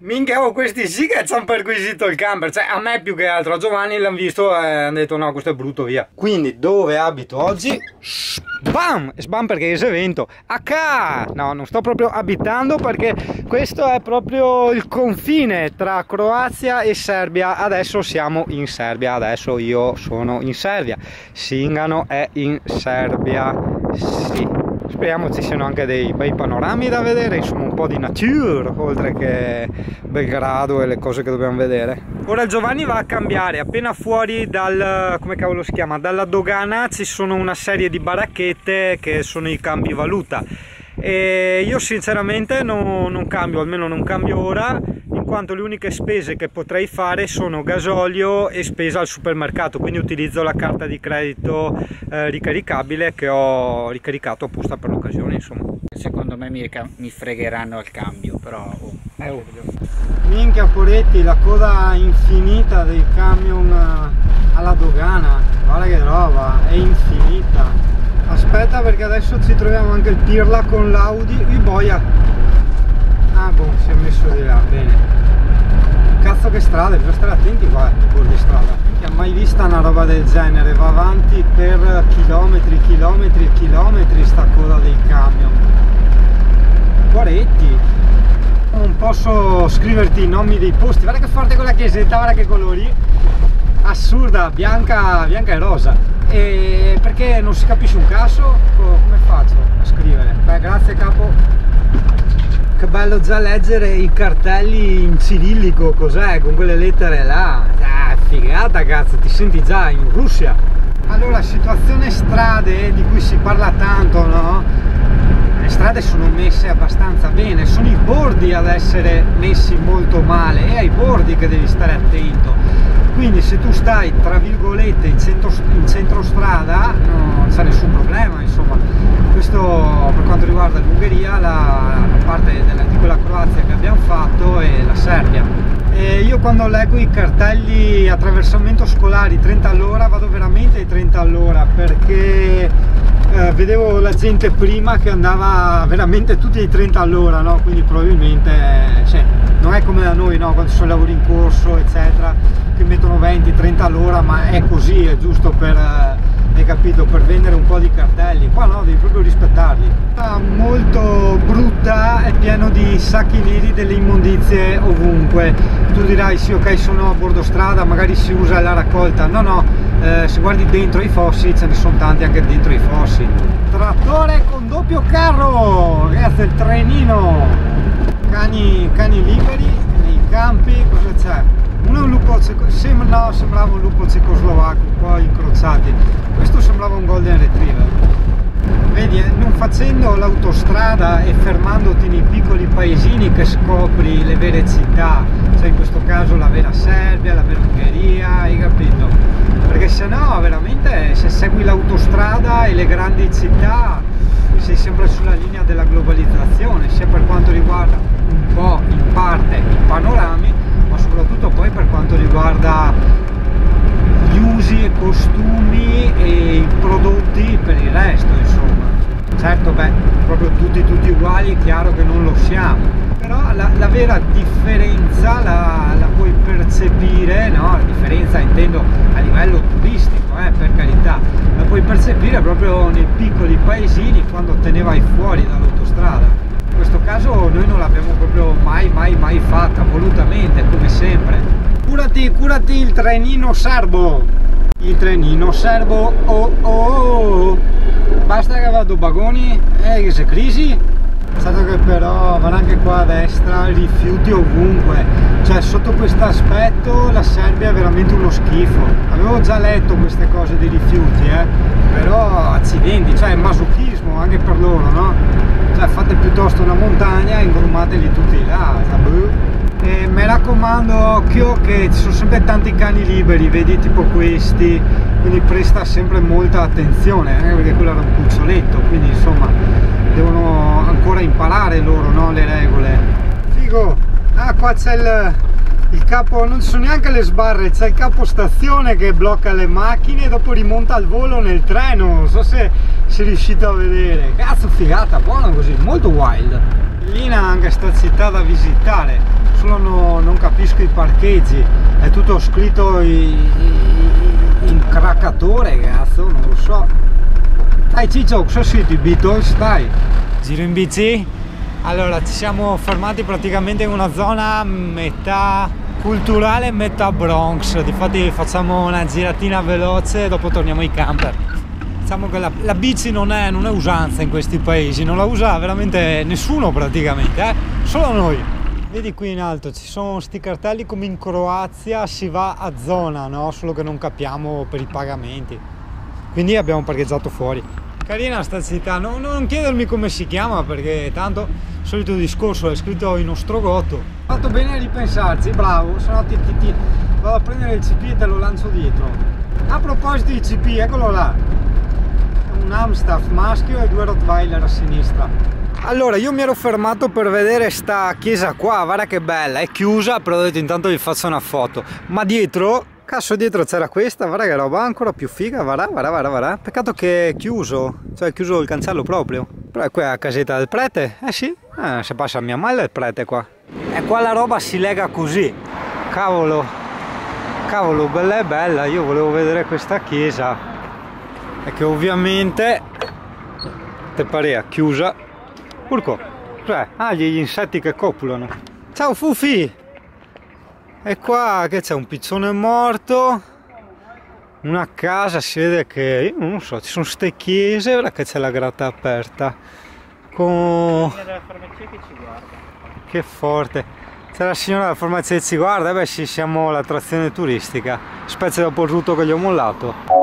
Minchia, questi sì che ci hanno perquisito il camper, cioè a me più che altro, a Giovanni l'hanno visto e hanno detto no, questo è brutto, via. Quindi dove abito oggi? Sbam! Sbam perché è evento. Acá! No, non sto proprio abitando perché questo è proprio il confine tra Croazia e Serbia. Adesso siamo in Serbia, adesso io sono in Serbia. Singano è in Serbia, sì. Speriamo ci siano anche dei bei panorami da vedere, insomma un po' di nature, oltre che Belgrado e le cose che dobbiamo vedere. Ora Giovanni va a cambiare, appena fuori dal, come cavolo si chiama, dalla dogana ci sono una serie di baracchette che sono i cambi valuta. E io sinceramente non cambio, almeno non cambio ora, in quanto le uniche spese che potrei fare sono gasolio e spesa al supermercato, quindi utilizzo la carta di credito ricaricabile che ho ricaricato apposta per l'occasione, insomma. Secondo me mi fregheranno al cambio, però Minchia Poretti, la coda infinita dei camion alla dogana, guarda che roba, è infinita. Aspetta perché adesso ci troviamo anche il Pirla con l'Audi, boia. Ah boh, si è messo di là, bene. Cazzo che strada, bisogna stare attenti qua, di strada. Che ha mai vista una roba del genere, va avanti per chilometri, chilometri e chilometri sta coda dei camion. Poretti. Non posso scriverti i nomi dei posti, guarda che forte quella chiesetta, guarda che colori. Assurda, bianca e rosa. E perché non si capisce un cazzo, come faccio a scrivere? Beh, grazie capo. Che bello già leggere i cartelli in cirillico, cos'è, con quelle lettere là. Figata cazzo, ti senti già in Russia. Allora, situazione strade di cui si parla tanto, no? Le strade sono messe abbastanza bene, sono i bordi ad essere messi molto male, è ai bordi che devi stare attento. Quindi se tu stai tra virgolette in centro strada non c'è nessun problema, insomma. Questo per quanto riguarda l'Ungheria, la parte di quella Croazia che abbiamo fatto e la Serbia. E io quando leggo i cartelli attraversamento scolari 30 all'ora vado veramente ai 30 all'ora perché vedevo la gente prima che andava veramente tutti ai 30 all'ora, no? Quindi probabilmente cioè, non è come da noi, no? Quando ci sono lavori in corso eccetera che mettono 20-30 all'ora, ma è così, è giusto per, hai capito, per vendere un po' di cartelli. Qua no, devi proprio rispettarli. Molto brutta, è pieno di sacchi neri, delle immondizie ovunque. Tu dirai sì, ok, sono a bordo strada, magari si usa la raccolta. No, se guardi dentro i fossi ce ne sono tanti anche dentro i fossi. Trattore con doppio carro, ragazzi, il trenino. Cani liberi nei campi, cosa c'è? Uno è un lupo sembrava un lupo cecoslovacco, un po' incrociati. Questo sembrava un golden retriever. Vedi, non facendo l'autostrada e fermandoti nei piccoli paesini che scopri le vere città, cioè in questo caso la vera Serbia, la vera Ungheria, hai capito? Perché se no veramente se segui l'autostrada e le grandi città sei sempre sulla linea della globalizzazione, sia per quanto riguarda un po' in parte i panorami, ma soprattutto poi per quanto riguarda gli usi e costumi e i prodotti per il resto, insomma. Certo, beh, proprio tutti uguali, è chiaro che non lo siamo, però la vera differenza la puoi percepire, no? La differenza intendo a livello turistico, per carità, la puoi percepire proprio nei piccoli paesini quando te ne vai fuori dall'autostrada. In questo caso noi non l'abbiamo proprio mai fatta, volutamente, come sempre. Curati il trenino serbo! Il trenino serbo, oh! Basta che vado vagoni, che c'è crisi? Certo che però vanno anche qua a destra rifiuti ovunque, cioè sotto questo aspetto la Serbia è veramente uno schifo. Avevo già letto queste cose dei rifiuti, però accidenti, cioè è masochismo anche per loro, no? Cioè fate piuttosto una montagna e ingrumateli tutti là, e mi raccomando, occhio che ci sono sempre tanti cani liberi, vedi, tipo questi, quindi presta sempre molta attenzione, anche perché quello era un cuccioletto, quindi insomma devono ancora imparare loro, no, le regole. Figo! Ah, qua c'è il capo, non ci sono neanche le sbarre, c'è il capo stazione che blocca le macchine e dopo rimonta al volo nel treno, non so se riuscite a vedere. Cazzo, figata, buono così, molto wild. Bellina anche sta città da visitare, solo non capisco i parcheggi, è tutto scritto in craccatore, cazzo, non lo so. Dai Ciccio, cosa siete, i Beatles, dai? Giro in bici? Allora, ci siamo fermati praticamente in una zona metà culturale e metà Bronx, difatti facciamo una giratina veloce e dopo torniamo ai camper. Diciamo che la bici non è usanza in questi paesi, non la usa veramente nessuno praticamente, solo noi. Vedi qui in alto ci sono sti cartelli come in Croazia si va a zona, no? Solo che non capiamo per i pagamenti, quindi abbiamo parcheggiato fuori. Carina sta città, non chiedermi come si chiama perché tanto solito discorso, è scritto in ostrogotto. Ho fatto bene a ripensarci, bravo, se no vado a prendere il CP e te lo lancio dietro. A proposito di CP, eccolo là, un Amstaff maschio e 2 Rottweiler a sinistra. Allora, io mi ero fermato per vedere sta chiesa qua, guarda che bella, è chiusa, però ho detto intanto vi faccio una foto. Ma dietro, cazzo, dietro c'era questa, guarda che roba ancora più figa, guarda. Peccato che è chiuso, cioè è chiuso il cancello proprio. Però è qui la casetta del prete, sì, se passa mia madre il prete qua. E qua la roba si lega così, cavolo, bella e bella, io volevo vedere questa chiesa. E che ovviamente, te parea, chiusa. Urco, cioè, gli insetti che copulano. Ciao Fufi! E qua che c'è un piccione morto, una casa, si vede che, io non so, ci sono ste chiese, ora che c'è la grata aperta. Con... della farmacia che ci guarda. Che forte. C'è la signora della farmacia che ci guarda, beh sì, siamo l'attrazione turistica, specie dopo il rutto che gli ho mollato.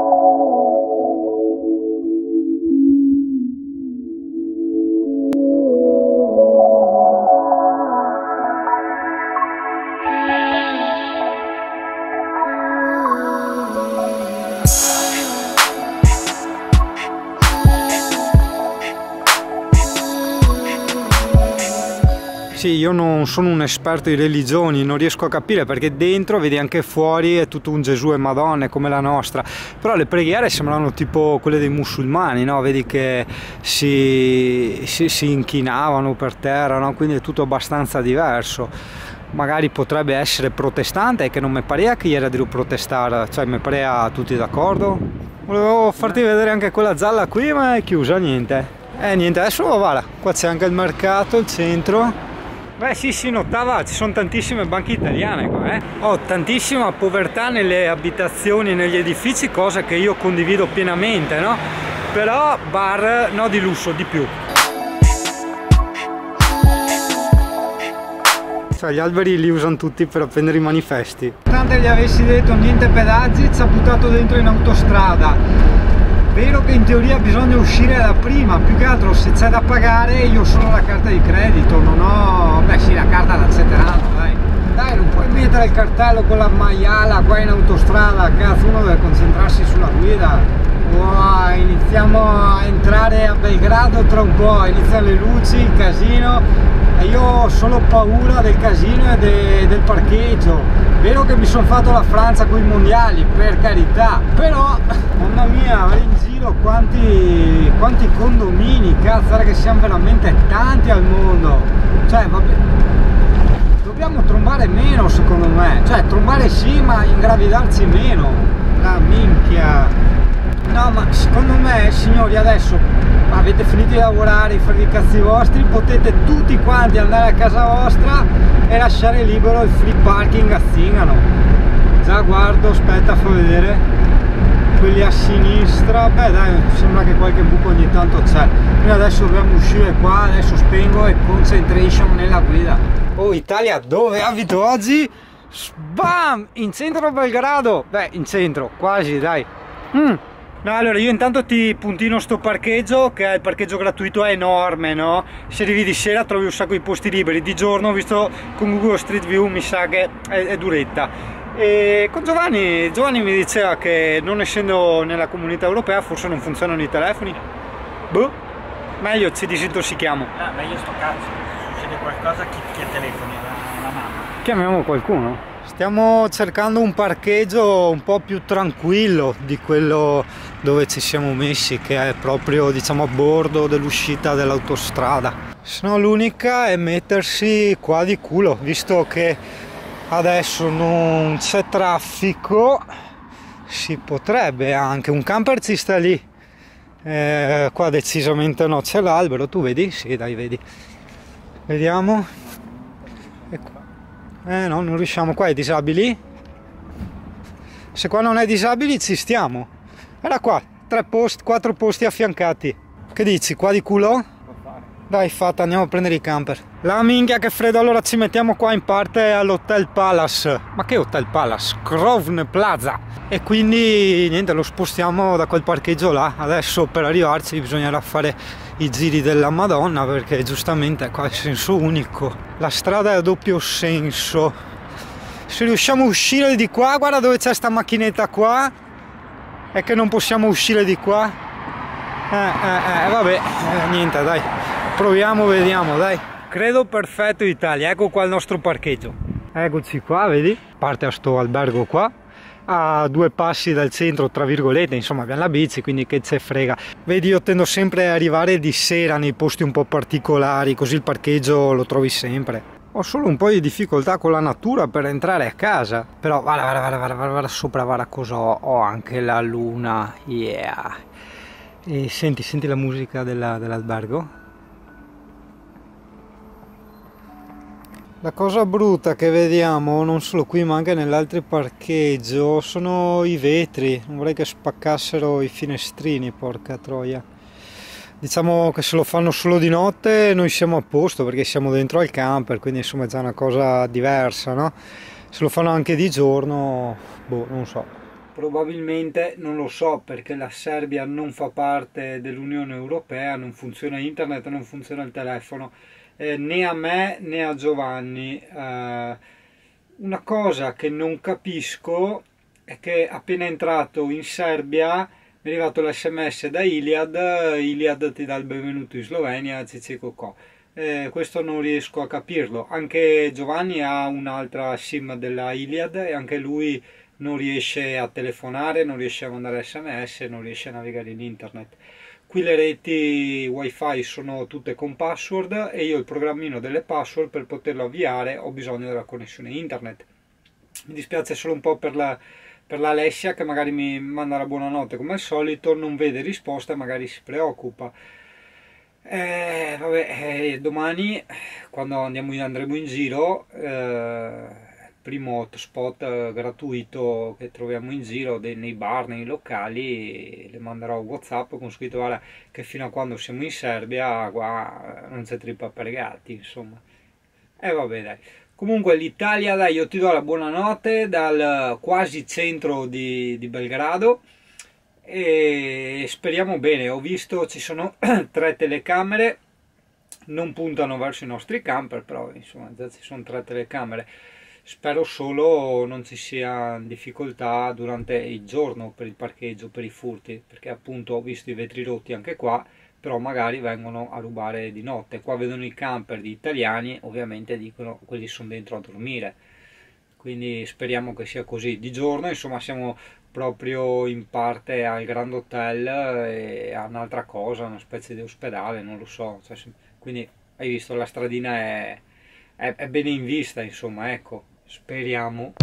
Sì, io non sono un esperto di religioni, non riesco a capire perché dentro, vedi anche fuori, è tutto un Gesù e Madonna come la nostra, però le preghiere sembrano tipo quelle dei musulmani, no? Vedi che si inchinavano per terra, no? Quindi è tutto abbastanza diverso. Magari potrebbe essere protestante, che non mi parea che ieri devo protestare, cioè mi parea tutti d'accordo. Volevo farti vedere anche quella gialla qui, ma è chiusa, niente. Niente, adesso guarda, qua c'è anche il mercato, il centro. Beh sì, notava, ci sono tantissime banche italiane qua, tantissima povertà nelle abitazioni, negli edifici, cosa che io condivido pienamente, no? Però bar, no, di lusso, di più. Cioè gli alberi li usano tutti per appendere i manifesti. Nonostante gli avessi detto niente pedaggi, ci ha buttato dentro in autostrada. Vero che in teoria bisogna uscire da prima, più che altro se c'è da pagare io ho solo la carta di credito, non ho... beh sì, la carta l'accetteranno, dai, non puoi mettere il cartello con la maiala qua in autostrada, cazzo, uno deve concentrarsi sulla guida. Wow, iniziamo a entrare a Belgrado tra un po', iniziano le luci, il casino e io ho solo paura del casino e del parcheggio. Vero che mi sono fatto la Francia con i mondiali, per carità, però mamma mia, vai in giro quanti condomini, cazzo, che siamo veramente tanti al mondo, cioè vabbè, dobbiamo trombare meno secondo me, cioè trombare sì ma ingravidarci meno, la minchia. No, ma secondo me, signori, adesso avete finito di lavorare, fare i cazzi vostri, potete tutti quanti andare a casa vostra e lasciare libero il free parking a Zingano. Già guardo, aspetta, fa vedere quelli a sinistra, beh dai, sembra che qualche buco ogni tanto c'è. Noi adesso dobbiamo uscire qua, adesso spengo e concentration nella guida. Oh Italia, dove abito oggi? Bam! In centro a Belgrado, beh in centro, quasi dai. No, allora io intanto ti puntino sto parcheggio, che è il parcheggio gratuito, è enorme, no? Se arrivi di sera trovi un sacco di posti liberi, di giorno ho visto con Google Street View mi sa che è duretta. E con Giovanni mi diceva che non essendo nella comunità europea forse non funzionano i telefoni. Boh, meglio ci disintossichiamo. Meglio sto cazzo, se succede qualcosa chi telefoni? La mamma. Chiamiamo qualcuno. Stiamo cercando un parcheggio un po' più tranquillo di quello dove ci siamo messi, che è proprio, diciamo, a bordo dell'uscita dell'autostrada. Se no l'unica è mettersi qua di culo, visto che adesso non c'è traffico, si potrebbe anche. Un camper ci sta lì, qua decisamente no, c'è l'albero, tu vedi? Sì, dai, vedi. Vediamo. Ecco. No, non riusciamo, qua è disabili. Se qua non è disabili ci stiamo. Era qua, 4 posti affiancati. Che dici, qua di culo? Dai, fatta, andiamo a prendere i camper. La minchia che freddo, allora ci mettiamo qua in parte all'Hotel Palace. Ma che Hotel Palace? Grosvenor Plaza. E quindi niente, lo spostiamo da quel parcheggio là. Adesso per arrivarci bisognerà fare i giri della Madonna, perché giustamente qua è senso unico. La strada è a doppio senso. Se riusciamo a uscire di qua, guarda dove c'è sta macchinetta qua. È che non possiamo uscire di qua. Vabbè, niente, dai. Proviamo, vediamo, dai. Credo perfetto Italia, ecco qua il nostro parcheggio. Eccoci qua, vedi? Parte a sto albergo qua, a 2 passi dal centro, tra virgolette, insomma abbiamo la bici, quindi che ce frega. Vedi, io tendo sempre a arrivare di sera nei posti un po' particolari, così il parcheggio lo trovi sempre. Ho solo un po' di difficoltà con la natura per entrare a casa, però guarda sopra, guarda cosa ho anche la luna, yeah. E senti la musica dell'albergo? La cosa brutta che vediamo, non solo qui ma anche nell'altro parcheggio, sono i vetri. Non vorrei che spaccassero i finestrini, porca troia. Diciamo che se lo fanno solo di notte noi siamo a posto, perché siamo dentro al camper, quindi insomma è già una cosa diversa, no? Se lo fanno anche di giorno, boh, non so. Probabilmente non lo so, perché la Serbia non fa parte dell'Unione Europea, non funziona internet, non funziona il telefono. Né a me né a Giovanni. Una cosa che non capisco è che appena entrato in Serbia mi è arrivato l'SMS da Iliad ti dà il benvenuto in Slovenia, cicicocò. Questo non riesco a capirlo. Anche Giovanni ha un'altra SIM della Iliad e anche lui non riesce a telefonare, non riesce a mandare SMS, non riesce a navigare in internet. Qui le reti wifi sono tutte con password e io il programmino delle password, per poterlo avviare ho bisogno della connessione internet. Mi dispiace solo un po' per l'Alessia, che magari mi manda la buonanotte come al solito, non vede risposta e magari si preoccupa. Domani quando andremo in giro, primo hotspot gratuito che troviamo in giro nei bar, nei locali, le manderò WhatsApp con scritto: guarda che fino a quando siamo in Serbia qua non c'è trippa per gatti, insomma. Vabbè, dai. Comunque l'Italia, dai, io ti do la buonanotte dal quasi centro di Belgrado e speriamo bene. Ho visto ci sono 3 telecamere, non puntano verso i nostri camper, però insomma già ci sono 3 telecamere. Spero solo non ci sia difficoltà durante il giorno per il parcheggio, per i furti, perché appunto ho visto i vetri rotti anche qua, però magari vengono a rubare di notte. Qua vedono i camper di italiani, ovviamente dicono quelli sono dentro a dormire, quindi speriamo che sia così. Di giorno insomma siamo proprio in parte al Grand Hotel e a un'altra cosa, una specie di ospedale, non lo so, cioè, quindi hai visto la stradina è bene in vista, insomma, ecco. Speriamo.